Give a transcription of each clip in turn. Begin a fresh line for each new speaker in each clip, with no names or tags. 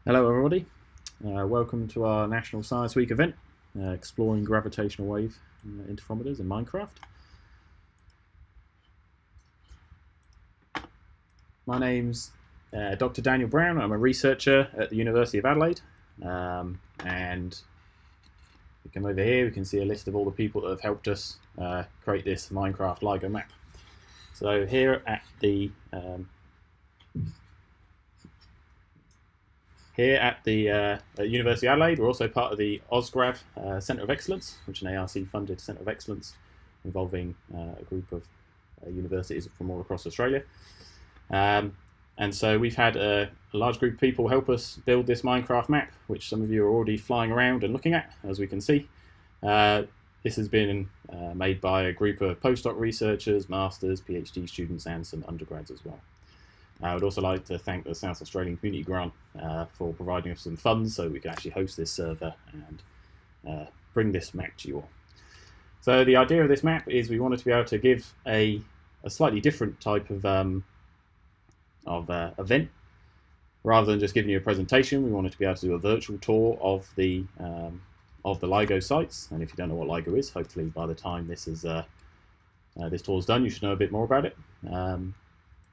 Hello everybody, welcome to our National Science Week event, exploring gravitational wave interferometers in Minecraft. My name's Dr. Daniel Brown. I'm a researcher at the University of Adelaide, and we come over here, we can see a list of all the people that have helped us create this Minecraft LIGO map. So here at the University of Adelaide, we're also part of the OzGrav Centre of Excellence, which is an ARC-funded Centre of Excellence involving a group of universities from all across Australia. And so we've had a large group of people help us build this Minecraft map, which some of you are already flying around and looking at, as we can see. This has been made by a group of postdoc researchers, masters, PhD students, and some undergrads as well. I would also like to thank the South Australian Community Grant for providing us some funds so we can actually host this server and bring this map to you all. So the idea of this map is we wanted to be able to give a slightly different type of event. Rather than just giving you a presentation, we wanted to be able to do a virtual tour of the LIGO sites. And if you don't know what LIGO is, hopefully by the time this tour is done, you should know a bit more about it.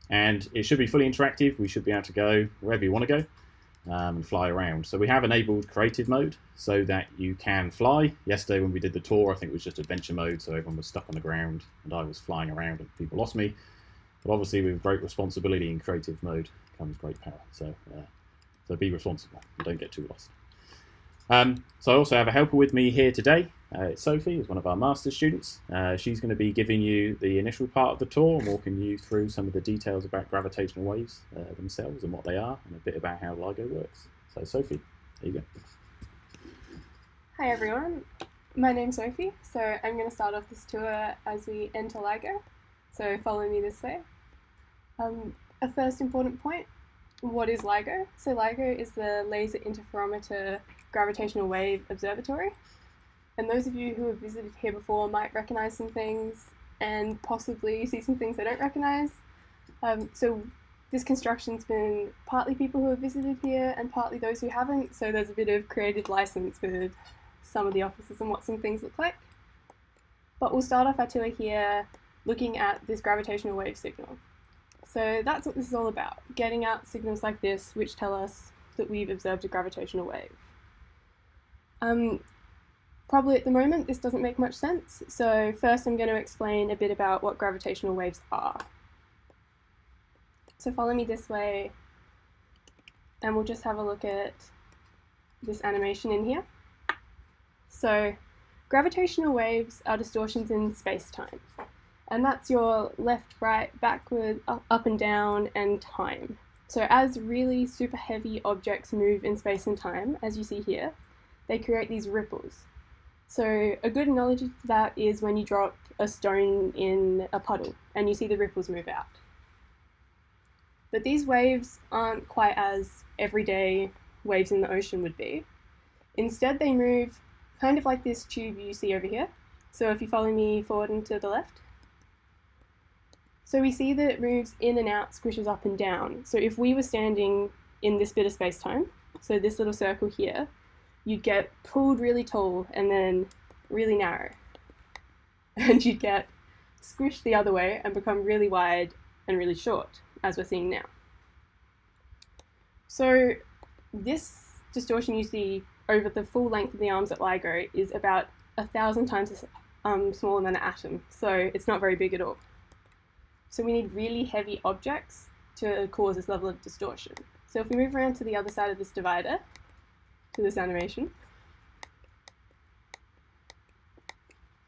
And it should be fully interactive. We should be able to go wherever you want to go and fly around. So we have enabled creative mode so that you can fly. Yesterday when we did the tour, I think it was just adventure mode, so everyone was stuck on the ground and I was flying around and people lost me. But obviously with great responsibility in creative mode comes great power. So be responsible and don't get too lost. So I also have a helper with me here today. It's Sophie, who's one of our master's students. She's going to be giving you the initial part of the tour and walking you through some of the details about gravitational waves themselves and what they are, and a bit about how LIGO works. So Sophie, there you go.
Hi everyone, my name's Sophie. So I'm going to start off this tour as we enter LIGO. So follow me this way. A first important point, what is LIGO? So LIGO is the Laser Interferometer Gravitational Wave Observatory. And those of you who have visited here before might recognize some things and possibly see some things they don't recognize. So this construction's been partly people who have visited here and partly those who haven't, so there's a bit of creative license with some of the offices and what some things look like. But we'll start off our tour here looking at this gravitational wave signal. So that's what this is all about, getting out signals like this which tell us that we've observed a gravitational wave. Probably at the moment this doesn't make much sense, so first I'm going to explain a bit about what gravitational waves are. So follow me this way and we'll just have a look at this animation in here. So gravitational waves are distortions in space-time, and that's your left, right, backward, up and down, and time. So as really super heavy objects move in space and time, as you see here, they create these ripples. So a good analogy to that is when you drop a stone in a puddle and you see the ripples move out. But these waves aren't quite as everyday waves in the ocean would be. Instead, they move kind of like this tube you see over here. So if you follow me forward and to the left. So we see that it moves in and out, squishes up and down. So if we were standing in this bit of space-time, so this little circle here, you'd get pulled really tall and then really narrow. And you'd get squished the other way and become really wide and really short, as we're seeing now. So this distortion you see over the full length of the arms at LIGO is about 1,000 times smaller than an atom, so it's not very big at all. So we need really heavy objects to cause this level of distortion. So if we move around to the other side of this divider, to this animation,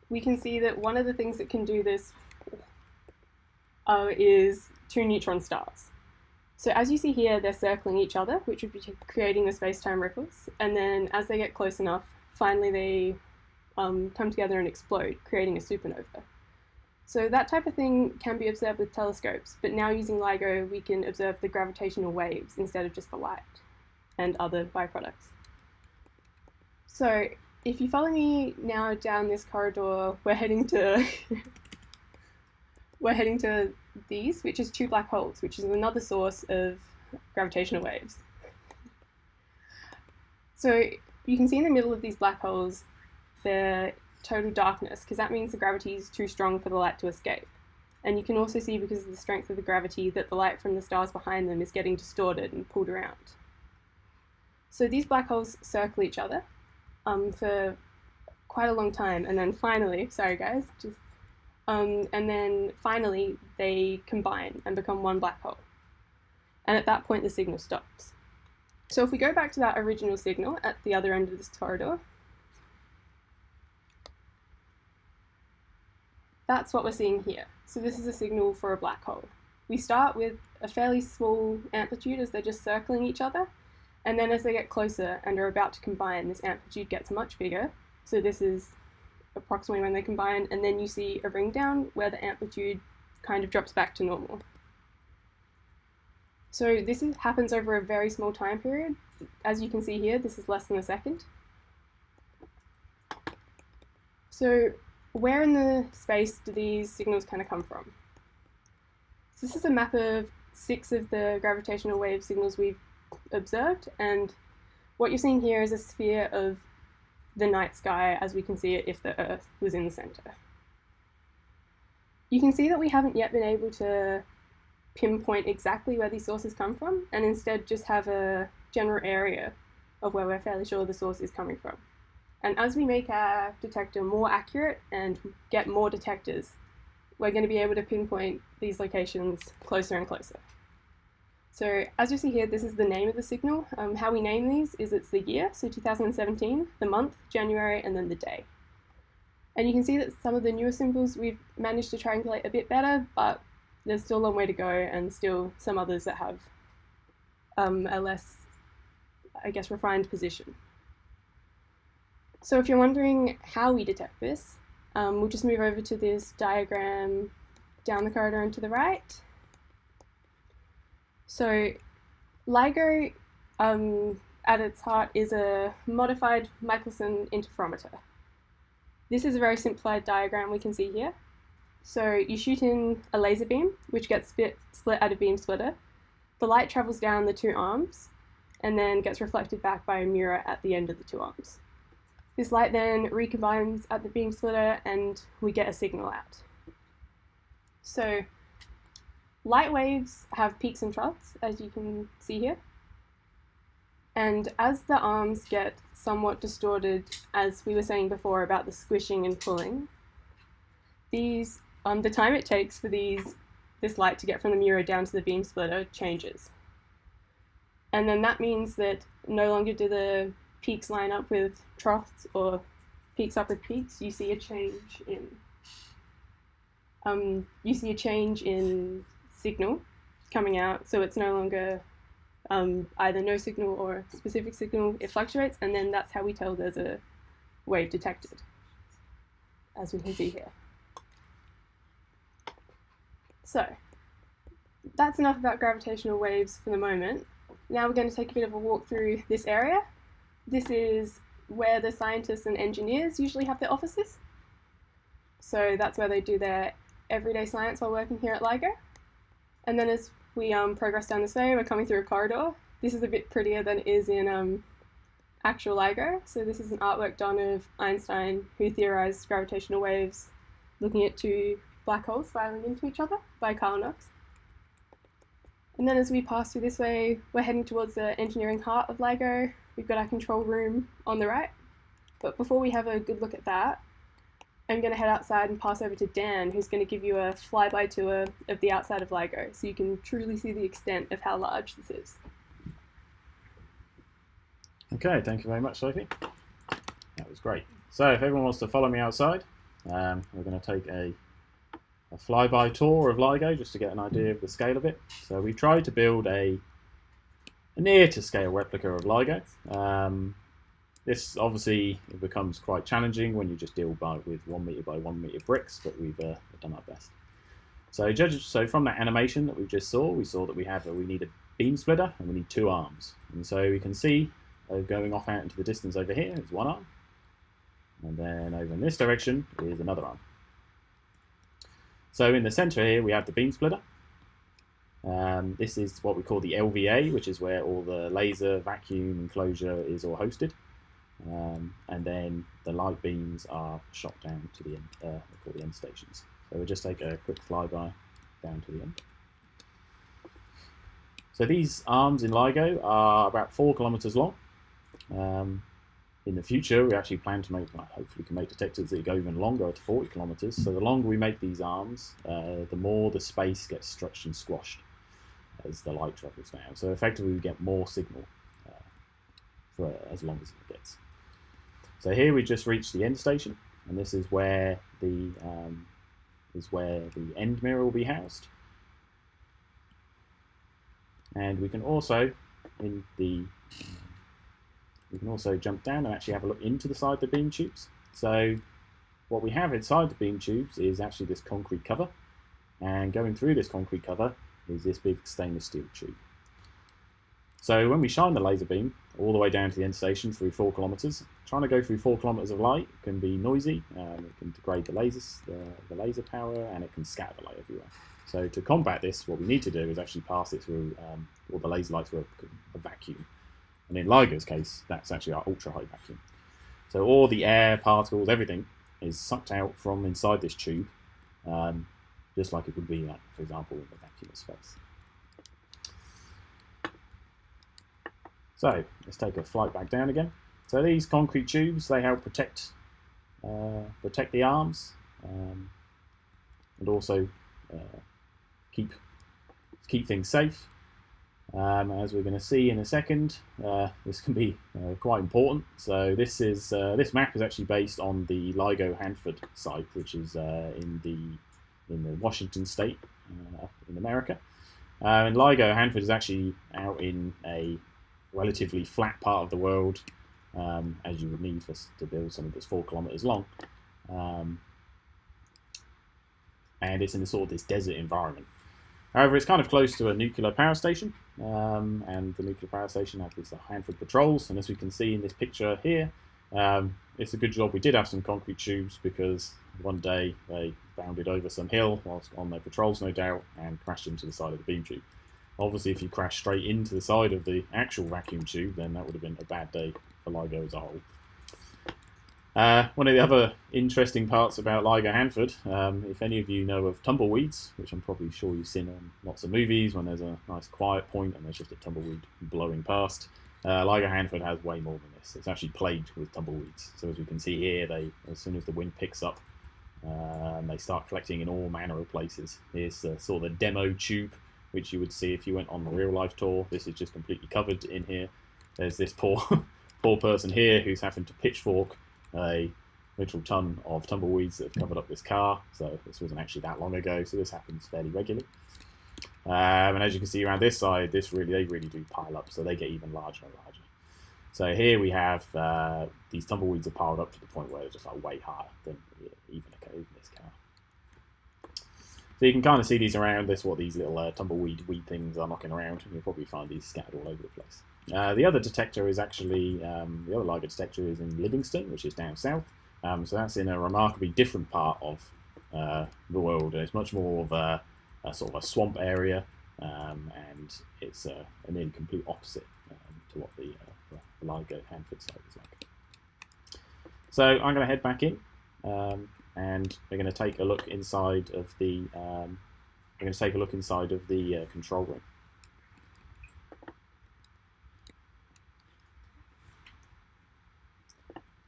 we can see that one of the things that can do this is two neutron stars. So as you see here, they're circling each other, which would be creating the space-time ripples, and then as they get close enough, finally they come together and explode, creating a supernova. So that type of thing can be observed with telescopes, but now using LIGO we can observe the gravitational waves instead of just the light and other byproducts. So if you follow me now down this corridor, we're heading to these, which is two black holes, which is another source of gravitational waves. So you can see in the middle of these black holes the total darkness, because that means the gravity is too strong for the light to escape. And you can also see, because of the strength of the gravity, that the light from the stars behind them is getting distorted and pulled around. So these black holes circle each other for quite a long time, and then finally, sorry guys, and then finally they combine and become one black hole. And at that point the signal stops. So if we go back to that original signal at the other end of this corridor, that's what we're seeing here. So this is a signal for a black hole. We start with a fairly small amplitude as they're just circling each other, and then as they get closer and are about to combine, this amplitude gets much bigger. So this is approximately when they combine, and then you see a ring down where the amplitude kind of drops back to normal. So this happens over a very small time period. As you can see here, this is less than a second. So where in the space do these signals kind of come from? So this is a map of 6 of the gravitational wave signals we've observed, and what you're seeing here is a sphere of the night sky as we can see it if the Earth was in the center. You can see that we haven't yet been able to pinpoint exactly where these sources come from, and instead just have a general area of where we're fairly sure the source is coming from. And as we make our detector more accurate and get more detectors, we're going to be able to pinpoint these locations closer and closer. So as you see here, this is the name of the signal. How we name these is it's the year, so 2017, the month, January, and then the day. And you can see that some of the newer symbols we've managed to triangulate a bit better, but there's still a long way to go, and still some others that have a less, I guess, refined position. So if you're wondering how we detect this, we'll just move over to this diagram down the corridor and to the right. So LIGO, at its heart, is a modified Michelson interferometer. This is a very simplified diagram we can see here. So you shoot in a laser beam, which gets split at a beam splitter. The light travels down the 2 arms and then gets reflected back by a mirror at the end of the 2 arms. This light then recombines at the beam splitter and we get a signal out. So light waves have peaks and troughs, as you can see here. And as the arms get somewhat distorted, as we were saying before about the squishing and pulling, these, the time it takes for this light to get from the mirror down to the beam splitter changes. And then that means that no longer do the peaks line up with troughs or peaks up with peaks. You see a change in signal coming out, so it's no longer either no signal or specific signal. It fluctuates, and then that's how we tell there's a wave detected, as we can see here. So that's enough about gravitational waves for the moment. Now we're going to take a bit of a walk through this area. This is where the scientists and engineers usually have their offices. So that's where they do their everyday science while working here at LIGO. And then as we progress down this way, we're coming through a corridor. This is a bit prettier than it is in actual LIGO. So this is an artwork done of Einstein, who theorized gravitational waves looking at 2 black holes spiraling into each other, by Carl Knox. And then as we pass through this way, we're heading towards the engineering heart of LIGO. We've got our control room on the right. But before we have a good look at that, I'm going to head outside and pass over to Dan, who's going to give you a flyby tour of the outside of LIGO, so you can truly see the extent of how large this is.
Okay, thank you very much, Sophie. That was great. So if everyone wants to follow me outside, we're going to take a flyby tour of LIGO just to get an idea of the scale of it. So we tried to build a near to scale replica of LIGO. This obviously becomes quite challenging when you just deal with 1 meter by 1 meter bricks, but we've done our best. So from that animation that we just saw, we saw that we need a beam splitter and we need 2 arms. And so we can see going off out into the distance over here is 1 arm, and then over in this direction is another arm. So in the center here we have the beam splitter, This is what we call the LVA, which is where all the laser vacuum enclosure is all hosted. And then the light beams are shot down to the end, we call the end stations. So we'll just take a quick flyby down to the end. So these arms in LIGO are about 4 kilometers long. In the future, we actually plan to make, hopefully we can make detectors that go even longer, to 40 kilometers. So the longer we make these arms, the more the space gets stretched and squashed as the light travels down. So effectively we get more signal for as long as it gets. So here we just reached the end station, and this is where the end mirror will be housed. And we can also jump down and actually have a look into the side of the beam tubes. So what we have inside the beam tubes is actually this concrete cover, and going through this concrete cover is this big stainless steel tube. So when we shine the laser beam all the way down to the end station through 4 kilometers, trying to go through 4 kilometers of light can be noisy. It can degrade the laser power, and it can scatter the light everywhere. So to combat this, what we need to do is actually pass it through, all the laser light through a vacuum. And in LIGO's case, that's actually our ultra-high vacuum. So all the air, particles, everything is sucked out from inside this tube, just like it would be, like, for example, in the vacuum of space. So let's take a flight back down again. So these concrete tubes, they help protect the arms, and also keep things safe. As we're going to see in a second, this can be quite important. So this map is actually based on the LIGO Hanford site, which is in the Washington state in America. And LIGO Hanford is actually out in a relatively flat part of the world, as you would need to build something that's 4 kilometers long. And it's in sort of this desert environment. However, it's kind of close to a nuclear power station, and the nuclear power station has these Hanford patrols, and as we can see in this picture here, it's a good job we did have some concrete tubes, because one day they bounded over some hill whilst on their patrols, no doubt, and crashed into the side of the beam tube. Obviously, if you crash straight into the side of the actual vacuum tube, then that would have been a bad day for LIGO as a whole. One of the other interesting parts about LIGO Hanford, if any of you know of tumbleweeds, which I'm probably sure you've seen on lots of movies when there's a nice quiet point and there's just a tumbleweed blowing past, LIGO Hanford has way more than this. It's actually plagued with tumbleweeds. So as we can see here, as soon as the wind picks up, they start collecting in all manner of places. Here's sort of the demo tube, which you would see if you went on a real-life tour. This is just completely covered in here. There's this poor person here who's having to pitchfork a literal ton of tumbleweeds that have covered up this car. So this wasn't actually that long ago, so this happens fairly regularly. And as you can see around this side, they really do pile up, so they get even larger and larger. So here we have these tumbleweeds are piled up to the point where they're just like way higher than even this car. So you can kind of see these around. This what these little tumbleweed things are knocking around, and you'll probably find these scattered all over the place. The other detector is actually, the other LIGO detector is in Livingston, which is down south. So that's in a remarkably different part of the world. It's much more of a sort of a swamp area, and it's a nearly complete opposite to what the LIGO Hanford site is like. So I'm going to head back in, and we're going to take a look inside of the control room.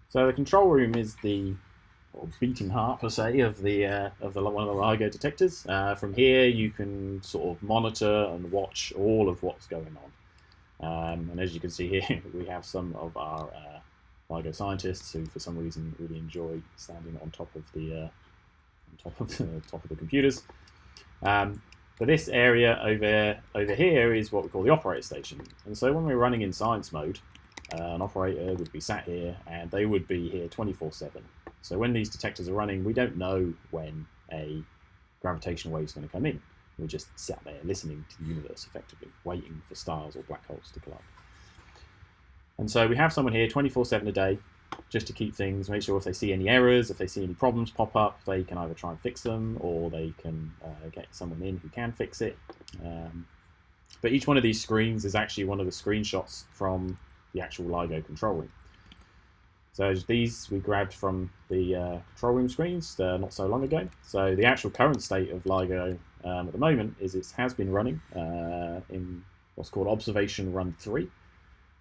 So the control room is the beating heart, per se, of one of the LIGO detectors. From here, you can sort of monitor and watch all of what's going on. And as you can see here, we have some of our LIGO scientists who, for some reason, really enjoy standing on top of the computers. But this area over here is what we call the operator station. And so when we're running in science mode, an operator would be sat here, and they would be here 24/7. So when these detectors are running, we don't know when a gravitational wave is going to come in. We're just sat there listening to the universe, effectively, waiting for stars or black holes to collide. And so we have someone here 24/7 a day, just to keep things, make sure if they see any errors, if they see any problems pop up, they can either try and fix them, or they can get someone in who can fix it. But each one of these screens is actually one of the screenshots from the actual LIGO control room. So these we grabbed from the control room screens not so long ago. So the actual current state of LIGO at the moment is it has been running in what's called Observation Run 3.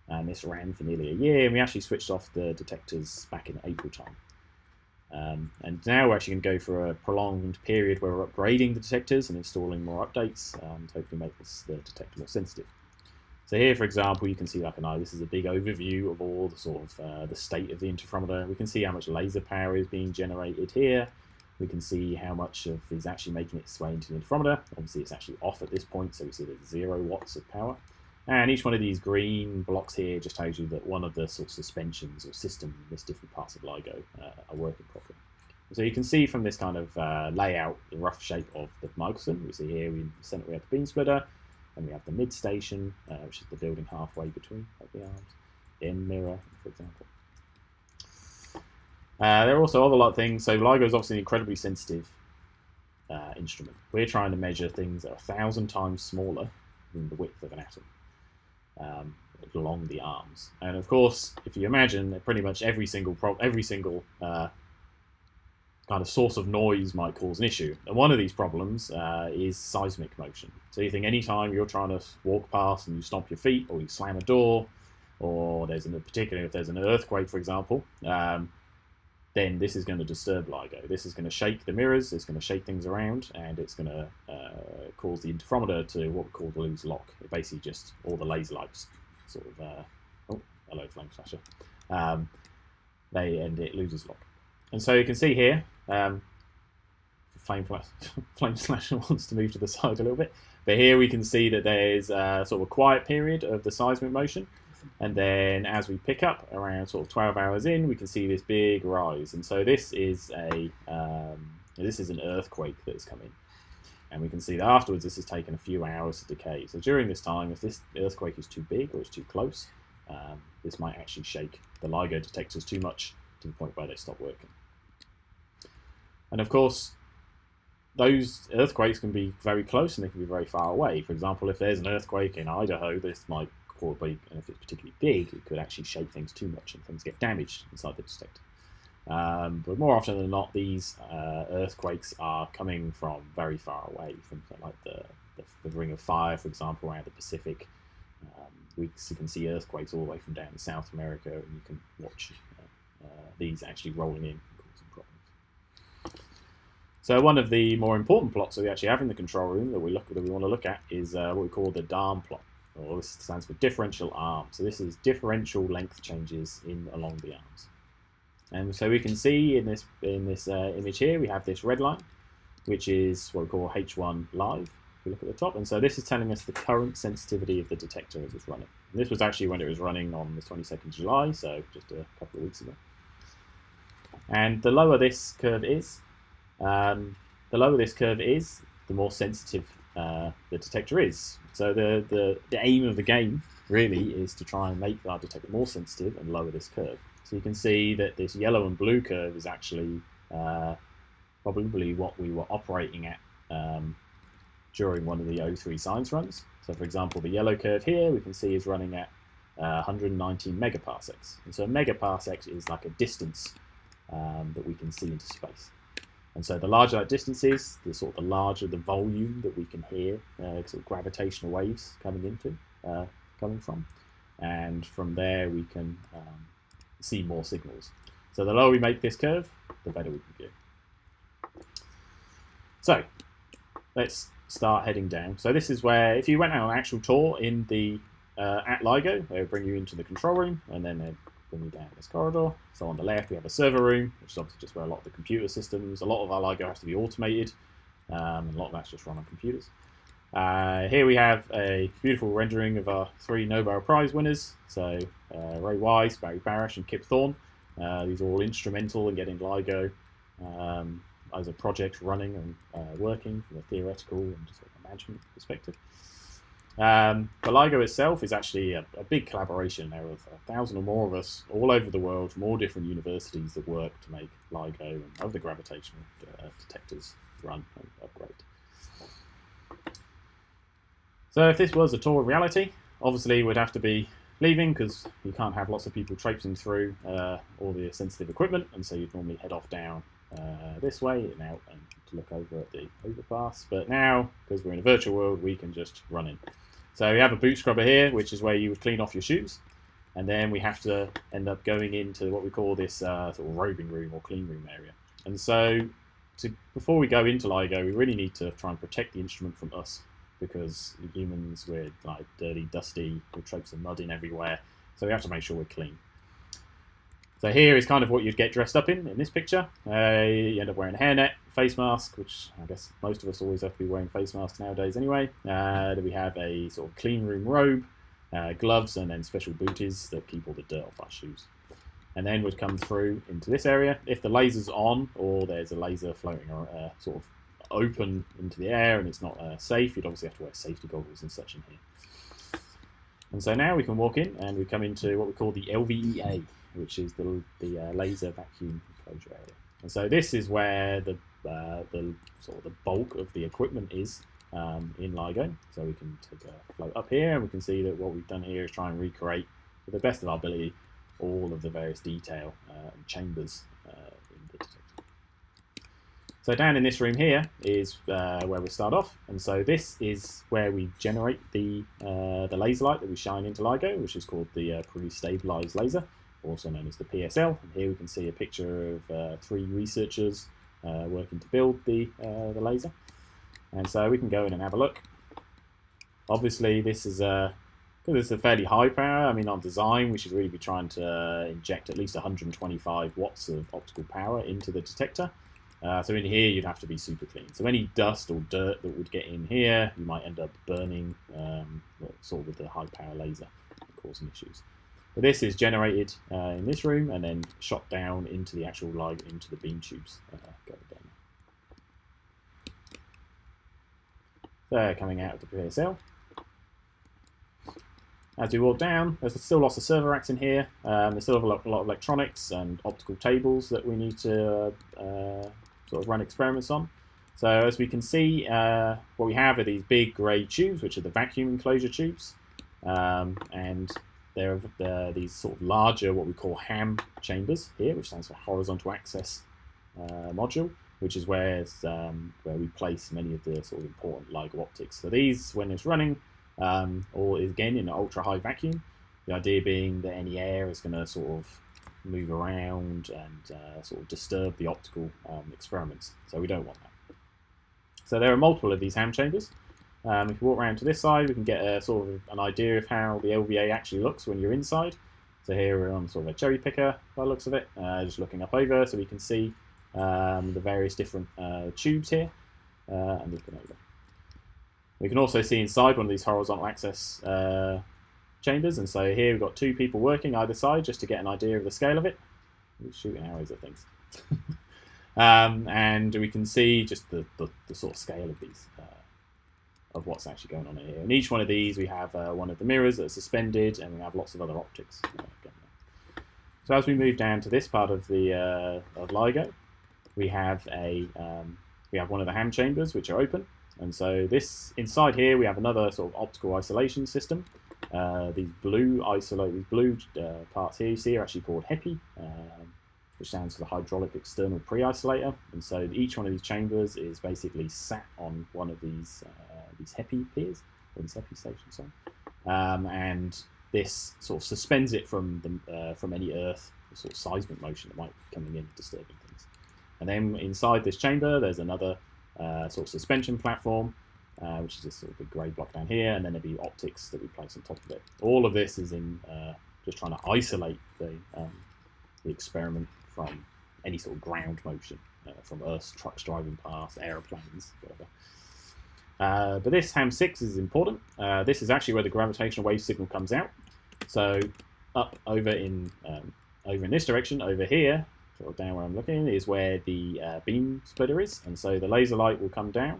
And this ran for nearly a year, and we actually switched off the detectors back in April time. And now we're actually going to go for a prolonged period where we're upgrading the detectors and installing more updates and hopefully make the detector more sensitive. So here, for example, you can see this is a big overview of all the sort of the state of the interferometer. We can see how much laser power is being generated here. We can see how much of is actually making its way into the interferometer. Obviously, it's actually off at this point, so we see there's 0 watts of power. And each one of these green blocks here just tells you that one of the sort of suspensions or systems in this different parts of LIGO are working properly. So you can see from this kind of layout the rough shape of the microsystem. We see here in the center we have the beam splitter, and we have the mid station, which is the building halfway between the arms, in mirror, for example. There are also other lot of things. So LIGO is obviously an incredibly sensitive instrument. We're trying to measure things that are 1,000 times smaller than the width of an atom. Along the arms, and of course, if you imagine that pretty much every single kind of source of noise might cause an issue, and one of these problems is seismic motion. So you think anytime you're trying to walk past and you stomp your feet, or you slam a door, or particularly if there's an earthquake, for example, then this is going to disturb LIGO. This is going to shake the mirrors, it's going to shake things around, and it's going to cause the interferometer to what we call lose lock. It basically just, all the laser lights sort of, oh, hello flame slasher, it loses lock. And so you can see here, flame slasher wants to move to the side a little bit, but here we can see that there's sort of a quiet period of the seismic motion. And then as we pick up around sort of 12 hours in, we can see this big rise. And so this is an earthquake that has come in. And we can see that afterwards this has taken a few hours to decay. So during this time, if this earthquake is too big or it's too close, this might actually shake the LIGO detectors too much to the point where they stop working. And of course, those earthquakes can be very close and they can be very far away. For example, if there's an earthquake in Idaho, this might and if it's particularly big, it could actually shake things too much and things get damaged inside the detector. But more often than not, these earthquakes are coming from very far away, from like the Ring of Fire, for example, around the Pacific. We can see earthquakes all the way from down in South America, and you can watch these actually rolling in and causing problems. So one of the more important plots that we actually have in the control room that we want to look at is what we call the DARM plot. Or this stands for differential arm. So this is differential length changes along the arms. And so we can see in this image here, we have this red line, which is what we call H1 live. If we look at the top, and so this is telling us the current sensitivity of the detector as it's running. And this was actually when it was running on the 22nd of July, so just a couple of weeks ago. And the lower this curve is, the more sensitive the detector is. So the aim of the game really is to try and make our detector more sensitive and lower this curve. So you can see that this yellow and blue curve is actually probably what we were operating at during one of the O3 science runs. So for example, the yellow curve here we can see is running at 119 megaparsecs. And so a megaparsec is like a distance that we can see into space. And so the larger that distance is, the larger the volume that we can hear sort of gravitational waves coming from. And from there we can see more signals. So the lower we make this curve, the better we can do. So let's start heading down. So this is where, if you went on an actual tour in the at LIGO, they would bring you into the control room, and then they'd bring you down this corridor. So on the left we have a server room, which is obviously just where a lot of the computer systems, a lot of our LIGO has to be automated, and a lot of that's just run on computers. Here we have a beautiful rendering of our 3 Nobel Prize winners. So Ray Weiss, Barry Barish, and Kip Thorne. These are all instrumental in getting LIGO as a project running and working from a theoretical and sort of management perspective. The LIGO itself is actually a big collaboration. There are 1,000 or more of us all over the world from all different universities that work to make LIGO and other gravitational detectors run and upgrade. So if this was a tour of reality, obviously we'd have to be leaving because you can't have lots of people traipsing through all the sensitive equipment, and so you'd normally head off down this way and out and to look over at the overpass. But now, because we're in a virtual world, we can just run in. So we have a boot scrubber here, which is where you would clean off your shoes, and then we have to end up going into what we call this sort of robing room or clean room area. And so before we go into LIGO, we really need to try and protect the instrument from us, because humans, we're like dirty, dusty, with traipses of mud in everywhere, so we have to make sure we're clean. So here is kind of what you'd get dressed up in this picture. You end up wearing a hairnet, face mask, which I guess most of us always have to be wearing face masks nowadays anyway. Then we have a sort of clean room robe, gloves, and then special booties that keep all the dirt off our shoes. And then we'd come through into this area. If the laser's on, or there's a laser floating sort of open into the air and it's not safe, you'd obviously have to wear safety goggles and such in here. And so now we can walk in and we come into what we call the LVEA, which is the laser vacuum enclosure area. And so this is where the sort of the bulk of the equipment is in LIGO. So we can take a float up here, and we can see that what we've done here is try and recreate, to the best of our ability, all of the various detail and chambers in the detector. So down in this room here is where we start off, and so this is where we generate the laser light that we shine into LIGO, which is called the pre-stabilized laser, also known as the PSL. And here we can see a picture of 3 researchers working to build the laser, and so we can go in and have a look. Obviously, this is because it's a fairly high power. I mean, on design, we should really be trying to inject at least 125 watts of optical power into the detector. So in here, you'd have to be super clean. So any dust or dirt that would get in here, you might end up burning, sort of with the high power laser, causing issues. But this is generated in this room and then shot down into the actual light, into the beam tubes going down. So coming out of the PSL. As we walk down, there's still lots of server racks in here. There's still a lot of electronics and optical tables that we need to sort of run experiments on. So as we can see, what we have are these big grey tubes, which are the vacuum enclosure tubes. And there are these sort of larger, what we call ham chambers here, which stands for horizontal access module, which is where we place many of the sort of important LIGO optics. So these, when it's running, or is again in an ultra high vacuum, the idea being that any air is going to sort of move around and sort of disturb the optical experiments. So we don't want that. So there are multiple of these ham chambers. If you walk around to this side, we can get a sort of an idea of how the LVA actually looks when you're inside. So here we're on sort of a cherry picker by the looks of it, just looking up over, so we can see the various different tubes here and looking over. We can also see inside one of these horizontal access chambers, and so here we've got 2 people working either side just to get an idea of the scale of it. We're shooting arrows at things. And we can see just the sort of scale of these, of what's actually going on here. In each one of these we have one of the mirrors that's suspended, and we have lots of other optics going on. So as we move down to this part of the of LIGO, we have one of the ham chambers which are open. And so this inside here we have another sort of optical isolation system. These blue parts here you see are actually called HEPI, which stands for the hydraulic external pre-isolator. And so each one of these chambers is basically sat on one of these HEPI piers, or these HEPI stations, and this sort of suspends it from any earth sort of seismic motion that might be coming in disturbing things. And then inside this chamber there's another sort of suspension platform, which is this sort of big grey block down here, and then there'll be optics that we place on top of it. All of this is in just trying to isolate the experiment from any sort of ground motion, from Earth's trucks driving past, aeroplanes, whatever. But this ham 6 is important. This is actually where the gravitational wave signal comes out. So up over in this direction, over here, sort of down where I'm looking, is where the beam splitter is, and so the laser light will come down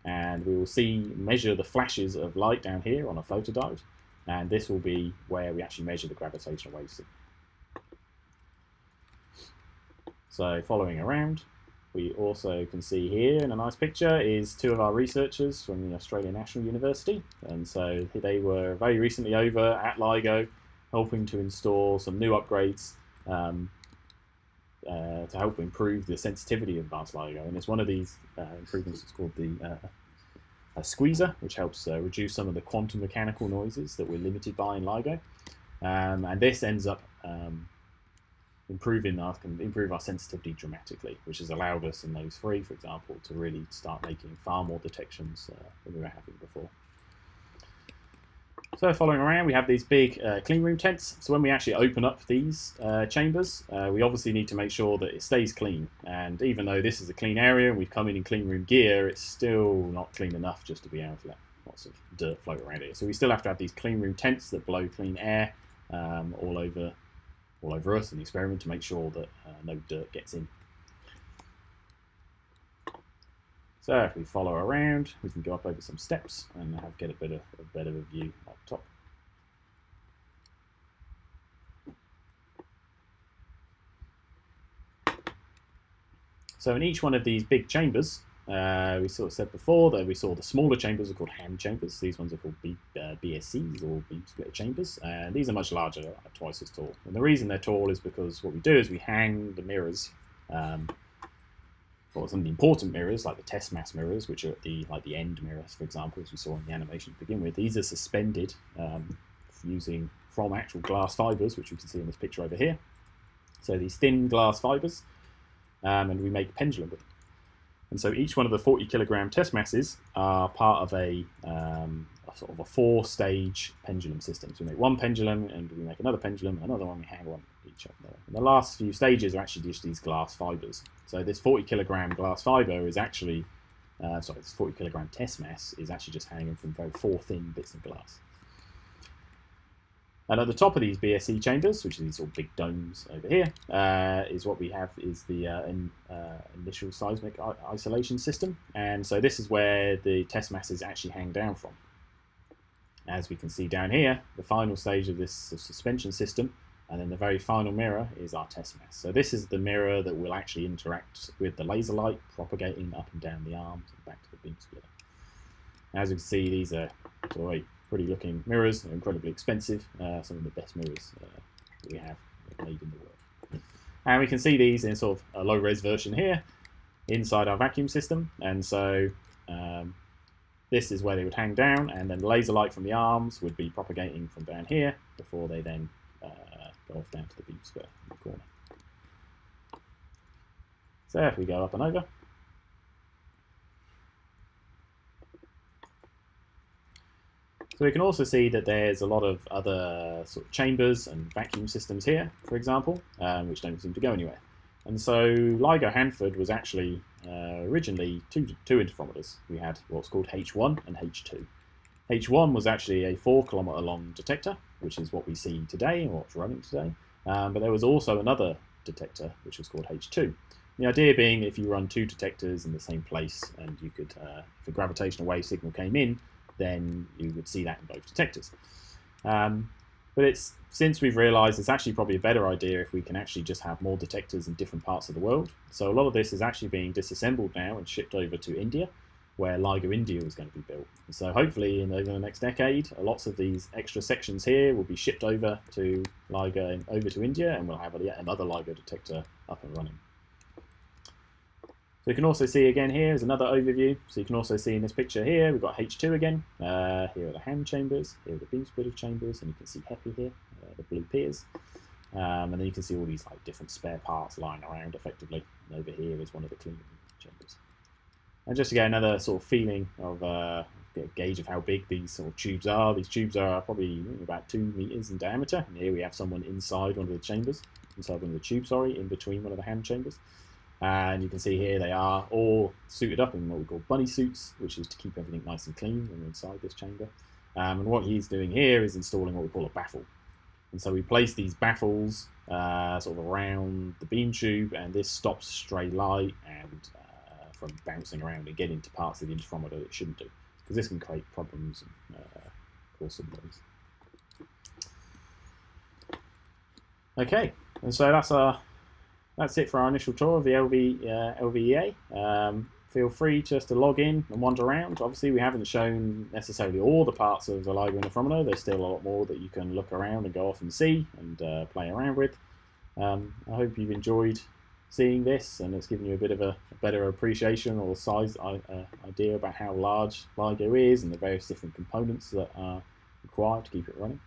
and we will measure the flashes of light down here on a photodiode, and this will be where we actually measure the gravitational wave signal. So following around, we also can see here in a nice picture is two of our researchers from the Australian National University, and so they were very recently over at LIGO helping to install some new upgrades to help improve the sensitivity of advanced LIGO. And it's one of these improvements is called the a squeezer, which helps reduce some of the quantum mechanical noises that we're limited by in LIGO. And this ends up can improve our sensitivity dramatically, which has allowed us in those three, for example, to really start making far more detections than we were having before. So following around, we have these big clean room tents. So when we actually open up these chambers, we obviously need to make sure that it stays clean. And even though this is a clean area and we've come in clean room gear, it's still not clean enough just to be able to let lots of dirt float around it. So we still have to have these clean room tents that blow clean air all over us in the experiment to make sure that no dirt gets in. So if we follow around, we can go up over some steps and get a better view up top. So in each one of these big chambers, we sort of said before that we saw the smaller chambers are called hand chambers. These ones are called BSCs, or beam splitter chambers. And these are much larger, like twice as tall. And the reason they're tall is because what we do is we hang the mirrors, or some of the important mirrors, like the test mass mirrors, which are at the end mirrors, for example, as we saw in the animation to begin with. These are suspended from actual glass fibers, which you can see in this picture over here. So these thin glass fibers, and we make a pendulum with them. And so each one of the 40 kilogram test masses are part of a sort of a 4-stage pendulum system. So we make one pendulum, and we make another pendulum, another one, we hang one each other. And the last few stages are actually just these glass fibers. So this 40 kilogram glass fiber is actually, this 40 kilogram test mass is actually just hanging from 4 thin bits of glass. And at the top of these BSC chambers, which are these sort of big domes over here, is what we have is the initial seismic isolation system. And so this is where the test masses actually hang down from. As we can see down here, the final stage of this suspension system, and then the very final mirror is our test mass. So this is the mirror that will actually interact with the laser light, propagating up and down the arms and back to the beam splitter. As you can see, these are sort of pretty looking mirrors. They're incredibly expensive. Some of the best mirrors that we have made in the world. And we can see these in sort of a low res version here inside our vacuum system. And so this is where they would hang down, and then laser light from the arms would be propagating from down here before they then go off down to the beam splitter in the corner. So if we go up and over, so we can also see that there's a lot of other sort of chambers and vacuum systems here, for example, which don't seem to go anywhere. And so LIGO Hanford was actually originally two interferometers. We had what's called H1 and H2. H1 was actually a 4-kilometer long detector, which is what we see today and what's running today. But there was also another detector, which was called H2. The idea being if you run 2 detectors in the same place, and you could, if a gravitational wave signal came in, then you would see that in both detectors. But since we've realized it's actually probably a better idea if we can actually just have more detectors in different parts of the world. So a lot of this is actually being disassembled now and shipped over to India, where LIGO India is going to be built. And so hopefully over the next decade, lots of these extra sections here will be shipped over to LIGO, over to India, and we'll have yet another LIGO detector up and running. So you can also see again here is another overview. So you can also see in this picture here, we've got H2 again. Here are the hand chambers, here are the beam splitter chambers, and you can see HEPI here, the blue piers. And then you can see all these different spare parts lying around effectively. And over here is one of the clean chambers. And just to get another sort of feeling of get a gauge of how big these sort of tubes are. These tubes are probably about 2 meters in diameter. And here we have someone inside one of the chambers, inside one of the tubes, in between one of the hand chambers. And you can see here they are all suited up in what we call bunny suits, which is to keep everything nice and clean when we're inside this chamber. And what he's doing here is installing what we call a baffle. And so we place these baffles sort of around the beam tube, and this stops stray light and from bouncing around and getting to parts of the interferometer that it shouldn't do, because this can create problems and cause some noise. Okay, and so that's it for our initial tour of the LVEA. Feel free just to log in and wander around. Obviously, we haven't shown necessarily all the parts of the LIGO interferometer. There's still a lot more that you can look around and go off and see and play around with. I hope you've enjoyed seeing this, and it's given you a bit of a better appreciation or size idea about how large LIGO is and the various different components that are required to keep it running.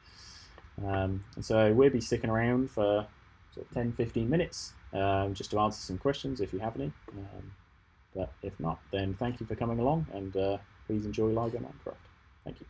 And so we'll be sticking around for sort of 10-15 minutes just to answer some questions if you have any. But if not, then thank you for coming along, and please enjoy LIGO Minecraft. Thank you.